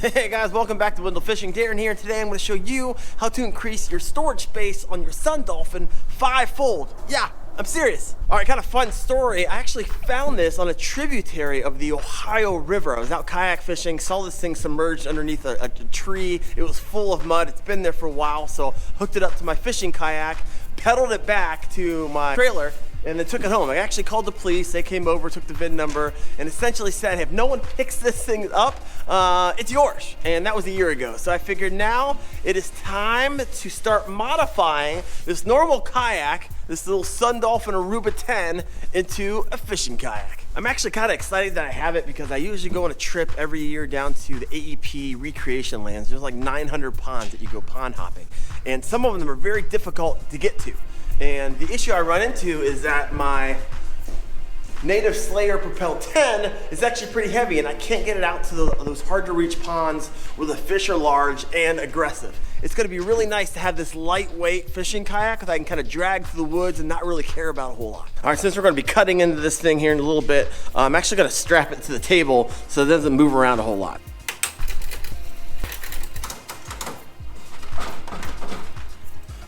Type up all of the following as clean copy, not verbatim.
Hey guys, welcome back to Wendell Fishing. Darren here, and today I'm going to show you how to increase your storage space on your Sun Dolphin 5-fold. Yeah, I'm serious. All right, kind of fun story. I actually found this on a tributary of the Ohio River. I was out kayak fishing, saw this thing submerged underneath a tree. It was full of mud. It's been there for a while, so hooked it up to my fishing kayak, pedaled it back to my trailer, and then took it home. I actually called the police. They came over, took the VIN number, and essentially said, if no one picks this thing up, it's yours. And that was a year ago. So I figured now it is time to start modifying this normal kayak, this little Sun Dolphin Aruba 10, into a fishing kayak. I'm actually kind of excited that I have it because I usually go on a trip every year down to the AEP recreation lands. There's like 900 ponds that you go pond hopping. And some of them are very difficult to get to. And the issue I run into is that my Native Slayer Propel 10 is actually pretty heavy, and I can't get it out to those hard to reach ponds where the fish are large and aggressive. It's gonna be really nice to have this lightweight fishing kayak that I can kind of drag through the woods and not really care about a whole lot. All right, since we're gonna be cutting into this thing here in a little bit, I'm actually gonna strap it to the table so it doesn't move around a whole lot.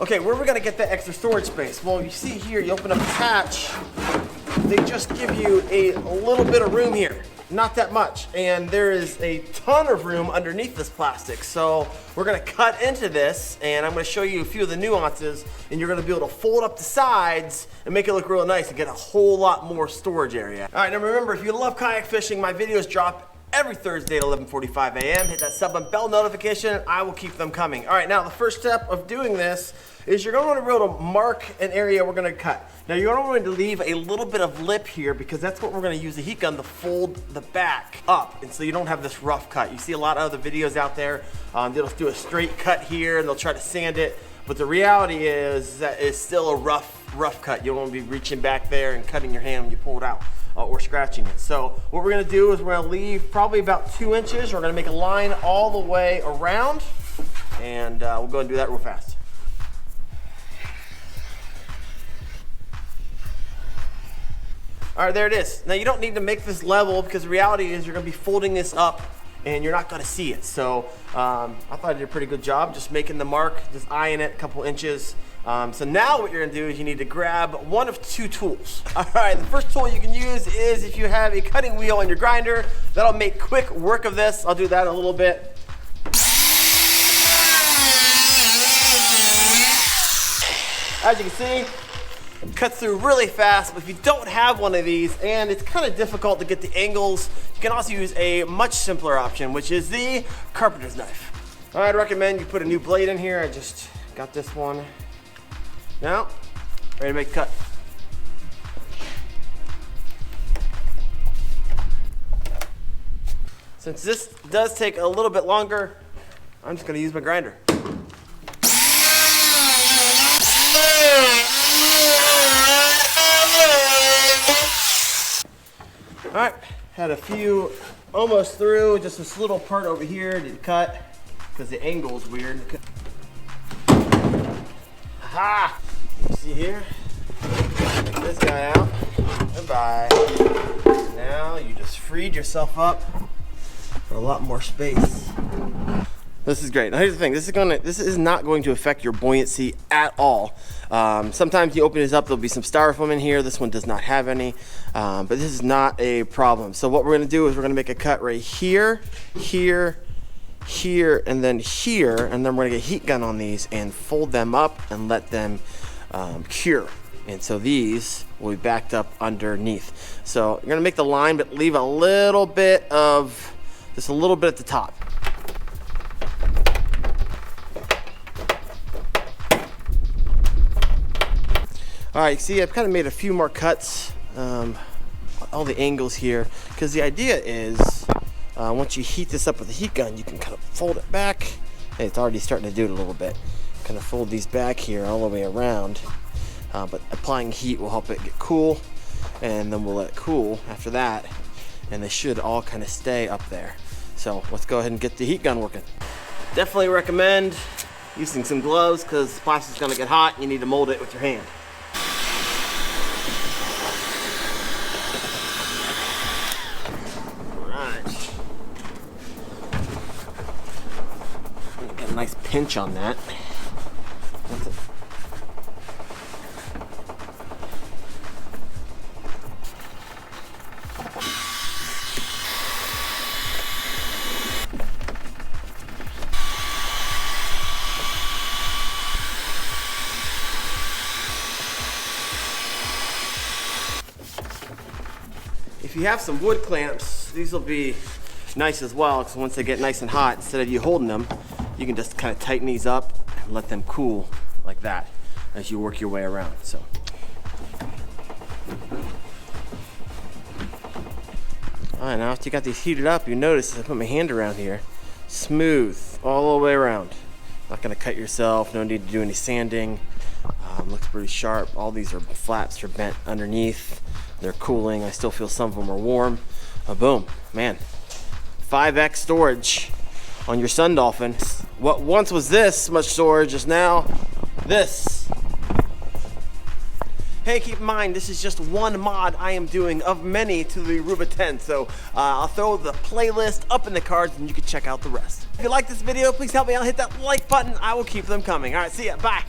Okay, where are we gonna get that extra storage space? Well, you see here, you open up the hatch, they just give you a little bit of room here. Not that much, and there is a ton of room underneath this plastic. So we're gonna cut into this, and I'm gonna show you a few of the nuances, and you're gonna be able to fold up the sides and make it look real nice and get a whole lot more storage area. All right, now remember, if you love kayak fishing, my videos drop every Thursday at 11:45 a.m. Hit that sub and bell notification, and I will keep them coming. All right, now the first step of doing this is you're gonna wanna be able to mark an area we're gonna cut. Now you're gonna want to leave a little bit of lip here because that's what we're gonna use the heat gun to fold the back up, and so you don't have this rough cut. You see a lot of other videos out there, they'll do a straight cut here and they'll try to sand it, but the reality is that it's still a rough cut. You don't wanna be reaching back there and cutting your hand when you pull it out. Or scratching it. So what we're gonna do is we're gonna leave probably about 2 inches. We're gonna make a line all the way around, and we'll go and do that real fast. All right, there it is. Now you don't need to make this level because the reality is you're gonna be folding this up and you're not gonna see it. So I thought I did a pretty good job just making the mark, just eyeing it a couple inches. So now what you're gonna do is you need to grab one of two tools. All right, the first tool you can use is if you have a cutting wheel on your grinder. That'll make quick work of this. I'll do that in a little bit. As you can see, it cuts through really fast, but if you don't have one of these, and it's kind of difficult to get the angles, you can also use a much simpler option, which is the carpenter's knife. I'd recommend you put a new blade in here. I just got this one. Now, ready to make a cut. Since this does take a little bit longer, I'm just gonna use my grinder. All right, had a few almost through, just this little part over here to cut because the angle is weird. Aha! See here? Take this guy out. Goodbye. Now you just freed yourself up for a lot more space. This is great. Now here's the thing. This is not going to affect your buoyancy at all. Sometimes you open this up, there'll be some styrofoam in here. This one does not have any, but this is not a problem. So what we're gonna do is we're gonna make a cut right here, here, here, and then here, and then we're gonna get a heat gun on these and fold them up and let them cure. And so these will be backed up underneath. So you're gonna make the line, but leave a little bit of, just a little bit at the top. All right, see, I've kind of made a few more cuts, all the angles here, because the idea is once you heat this up with a heat gun, you can kind of fold it back. Hey, it's already starting to do it a little bit. Kind of fold these back here all the way around, but applying heat will help it get cool, and then we'll let it cool after that, and they should all kind of stay up there. So let's go ahead and get the heat gun working. Definitely recommend using some gloves because plastic's gonna get hot and you need to mold it with your hand. a nice pinch on that. That's it. If you have some wood clamps, these will be nice as well, because once they get nice and hot, instead of you holding them, you can just kind of tighten these up and let them cool like that as you work your way around. So. All right, now after you got these heated up, you notice as I put my hand around here, smooth all the way around. Not gonna cut yourself, no need to do any sanding. Looks pretty sharp. All these are flaps are bent underneath. They're cooling. I still feel some of them are warm. Boom, man. 5x storage on your Sun Dolphin. What once was this much storage is now this. Hey, keep in mind, this is just one mod I am doing of many to the Aruba 10. So I'll throw the playlist up in the cards and you can check out the rest. If you like this video, please help me out. Hit that like button. I will keep them coming. All right, see ya. Bye.